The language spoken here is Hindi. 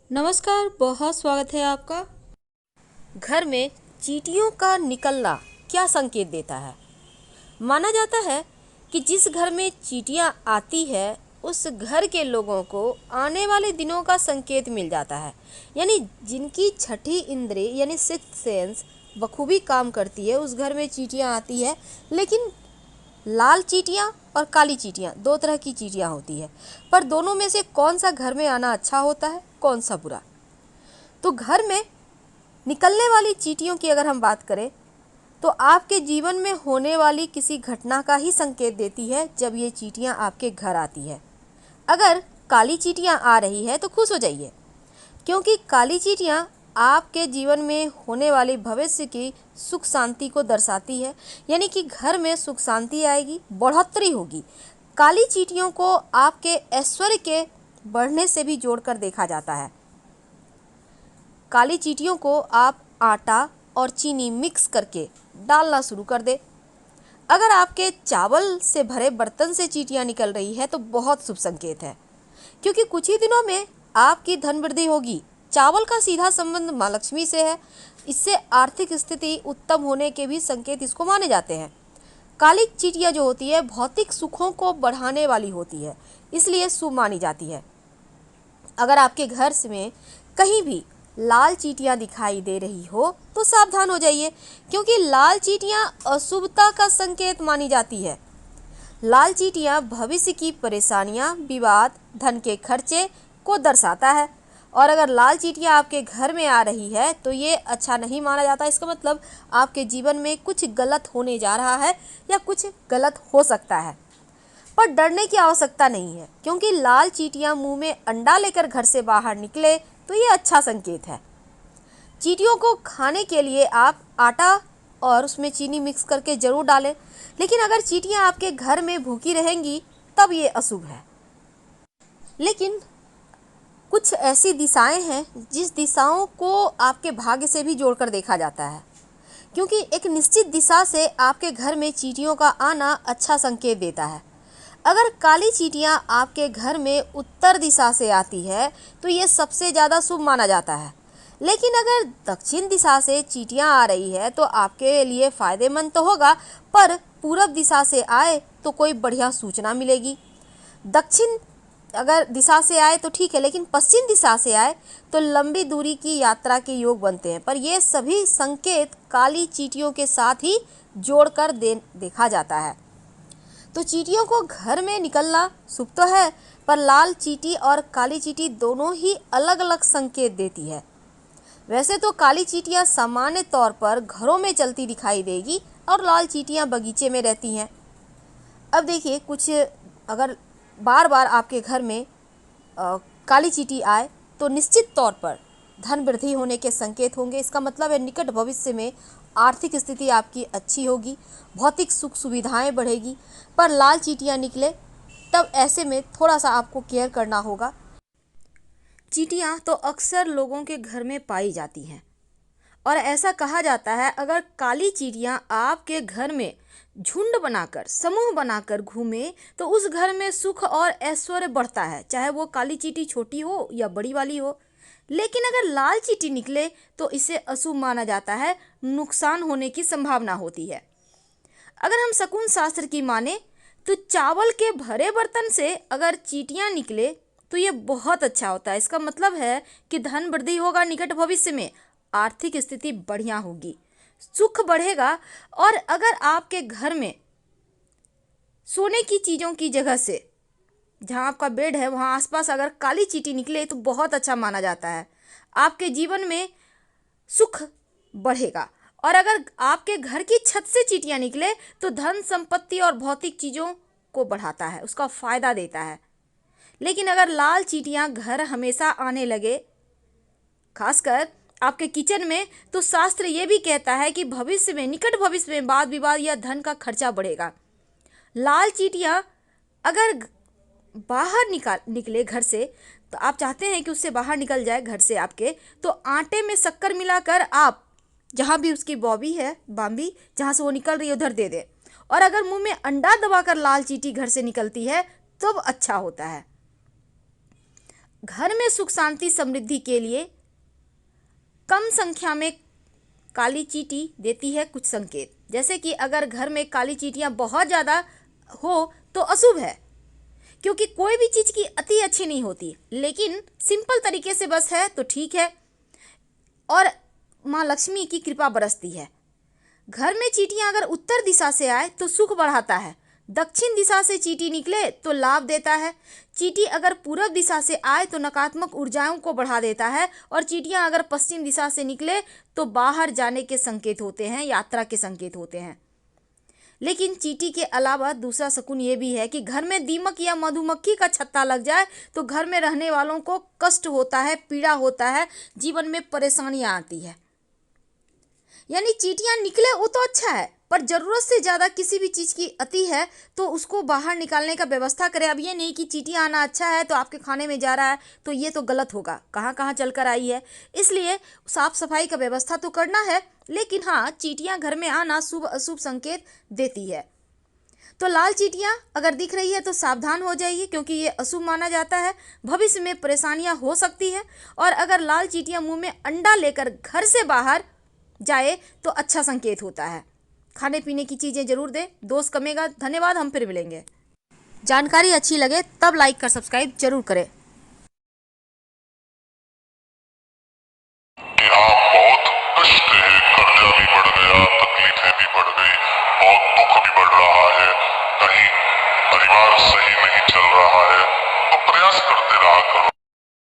नमस्कार, बहुत स्वागत है आपका। घर में चींटियों का निकलना क्या संकेत देता है? माना जाता है कि जिस घर में चींटियां आती है उस घर के लोगों को आने वाले दिनों का संकेत मिल जाता है। यानी जिनकी छठी इंद्रिय यानी सिक्स्थ सेंस बखूबी काम करती है, उस घर में चींटियां आती है। लेकिन लाल चींटियां और काली चींटियां, दो तरह की चींटियां होती है, पर दोनों में से कौन सा घर में आना अच्छा होता है, कौन सा बुरा? तो घर में निकलने वाली चींटियों की अगर हम बात करें तो आपके जीवन में होने वाली किसी घटना का ही संकेत देती है जब ये चींटियां आपके घर आती है। अगर काली चींटियां आ रही है तो खुश हो जाइए, क्योंकि काली चींटियां आपके जीवन में होने वाली भविष्य की सुख शांति को दर्शाती है। यानी कि घर में सुख शांति आएगी, बढ़ोतरी होगी। काली चींटियों को आपके ऐश्वर्य के बढ़ने से भी जोड़कर देखा जाता है। काली चींटियों को आप आटा और चीनी मिक्स करके डालना शुरू कर दे। अगर आपके चावल से भरे बर्तन से चींटियां निकल रही है तो बहुत शुभ संकेत है, क्योंकि कुछ ही दिनों में आपकी धन वृद्धि होगी। चावल का सीधा संबंध माँ लक्ष्मी से है, इससे आर्थिक स्थिति उत्तम होने के भी संकेत इसको माने जाते हैं। काली चींटियां जो होती है भौतिक सुखों को बढ़ाने वाली होती है, इसलिए शुभ मानी जाती है। अगर आपके घर में कहीं भी लाल चींटियां दिखाई दे रही हो तो सावधान हो जाइए, क्योंकि लाल चींटियां अशुभता का संकेत मानी जाती है। लाल चींटियां भविष्य की परेशानियां, विवाद, धन के खर्चे को दर्शाता है। और अगर लाल चींटियां आपके घर में आ रही है तो ये अच्छा नहीं माना जाता। इसका मतलब आपके जीवन में कुछ गलत होने जा रहा है या कुछ गलत हो सकता है। पर डरने की आवश्यकता नहीं है, क्योंकि लाल चींटियां मुंह में अंडा लेकर घर से बाहर निकले तो ये अच्छा संकेत है। चींटियों को खाने के लिए आप आटा और उसमें चीनी मिक्स करके जरूर डालें, लेकिन अगर चींटियां आपके घर में भूखी रहेंगी तब ये अशुभ है। लेकिन कुछ ऐसी दिशाएं हैं जिस दिशाओं को आपके भाग्य से भी जोड़कर देखा जाता है, क्योंकि एक निश्चित दिशा से आपके घर में चींटियों का आना अच्छा संकेत देता है। अगर काली चींटियां आपके घर में उत्तर दिशा से आती है तो ये सबसे ज़्यादा शुभ माना जाता है। लेकिन अगर दक्षिण दिशा से चींटियां आ रही है तो आपके लिए फ़ायदेमंद तो होगा, पर पूरब दिशा से आए तो कोई बढ़िया सूचना मिलेगी। दक्षिण अगर दिशा से आए तो ठीक है, लेकिन पश्चिम दिशा से आए तो लंबी दूरी की यात्रा के योग बनते हैं। पर ये सभी संकेत काली चींटियों के साथ ही जोड़कर देखा जाता है। तो चींटियों को घर में निकलना शुभ तो है, पर लाल चींटी और काली चींटी दोनों ही अलग अलग संकेत देती है। वैसे तो काली चींटियां सामान्य तौर पर घरों में चलती दिखाई देगी और लाल चींटियां बगीचे में रहती हैं। अब देखिए, कुछ अगर बार बार आपके घर में काली चींटी आए तो निश्चित तौर पर धन वृद्धि होने के संकेत होंगे। इसका मतलब है निकट भविष्य में आर्थिक स्थिति आपकी अच्छी होगी, भौतिक सुख सुविधाएं बढ़ेगी। पर लाल चींटियां निकले तब ऐसे में थोड़ा सा आपको केयर करना होगा। चींटियां तो अक्सर लोगों के घर में पाई जाती हैं, और ऐसा कहा जाता है अगर काली चींटियां आपके घर में झुंड बनाकर, समूह बनाकर घूमे तो उस घर में सुख और ऐश्वर्य बढ़ता है, चाहे वो काली चींटी छोटी हो या बड़ी वाली हो। लेकिन अगर लाल चींटी निकले तो इसे अशुभ माना जाता है, नुकसान होने की संभावना होती है। अगर हम शकुन शास्त्र की माने तो चावल के भरे बर्तन से अगर चींटियां निकले तो ये बहुत अच्छा होता है। इसका मतलब है कि धन वृद्धि होगा, निकट भविष्य में आर्थिक स्थिति बढ़िया होगी, सुख बढ़ेगा। और अगर आपके घर में सोने की चीज़ों की जगह से, जहाँ आपका बेड है वहाँ आसपास अगर काली चींटी निकले तो बहुत अच्छा माना जाता है, आपके जीवन में सुख बढ़ेगा। और अगर आपके घर की छत से चींटियां निकले तो धन संपत्ति और भौतिक चीज़ों को बढ़ाता है, उसका फायदा देता है। लेकिन अगर लाल चींटियां घर हमेशा आने लगे, खासकर आपके किचन में, तो शास्त्र ये भी कहता है कि भविष्य में, निकट भविष्य में वाद विवाद या धन का खर्चा बढ़ेगा। लाल चींटियां अगर बाहर निकले घर से, तो आप चाहते हैं कि उससे बाहर निकल जाए घर से आपके, तो आटे में शक्कर मिलाकर आप जहाँ भी उसकी बॉबी है, बाम्बी जहाँ से वो निकल रही है उधर दे दे। और अगर मुंह में अंडा दबाकर लाल चींटी घर से निकलती है तब अच्छा होता है। घर में सुख शांति समृद्धि के लिए कम संख्या में काली चींटी देती है कुछ संकेत। जैसे कि अगर घर में काली चींटियां बहुत ज़्यादा हो तो अशुभ है, क्योंकि कोई भी चीज़ की अति अच्छी नहीं होती, लेकिन सिंपल तरीके से बस है तो ठीक है और माँ लक्ष्मी की कृपा बरसती है। घर में चींटियां अगर उत्तर दिशा से आए तो सुख बढ़ाता है, दक्षिण दिशा से चींटी निकले तो लाभ देता है, चींटी अगर पूर्व दिशा से आए तो नकारात्मक ऊर्जाओं को बढ़ा देता है, और चींटियां अगर पश्चिम दिशा से निकले तो बाहर जाने के संकेत होते हैं, यात्रा के संकेत होते हैं। लेकिन चींटी के अलावा दूसरा शकुन ये भी है कि घर में दीमक या मधुमक्खी का छत्ता लग जाए तो घर में रहने वालों को कष्ट होता है, पीड़ा होता है, जीवन में परेशानियां आती है। यानी चींटियां निकले वो तो अच्छा है, पर ज़रूरत से ज़्यादा किसी भी चीज़ की अति है तो उसको बाहर निकालने का व्यवस्था करें। अब ये नहीं कि चींटियां आना अच्छा है तो आपके खाने में जा रहा है तो ये तो गलत होगा, कहाँ कहाँ चल कर आई है। इसलिए साफ सफाई का व्यवस्था तो करना है, लेकिन हाँ, चींटियां घर में आना शुभ अशुभ संकेत देती है। तो लाल चींटियां अगर दिख रही है तो सावधान हो जाइए, क्योंकि ये अशुभ माना जाता है, भविष्य में परेशानियां हो सकती है। और अगर लाल चींटियां मुंह में अंडा लेकर घर से बाहर जाए तो अच्छा संकेत होता है। खाने पीने की चीज़ें जरूर दें, दोष कमेगा। धन्यवाद, हम फिर मिलेंगे। जानकारी अच्छी लगे तब लाइक कर सब्सक्राइब जरूर करें। कि हाँ, बहुत कष्ट है, कर्जा भी बढ़ गया, तकलीफें भी बढ़ गई, बहुत दुख भी बढ़ रहा है, कहीं परिवार सही नहीं चल रहा है, तो प्रयास करते रहा करो।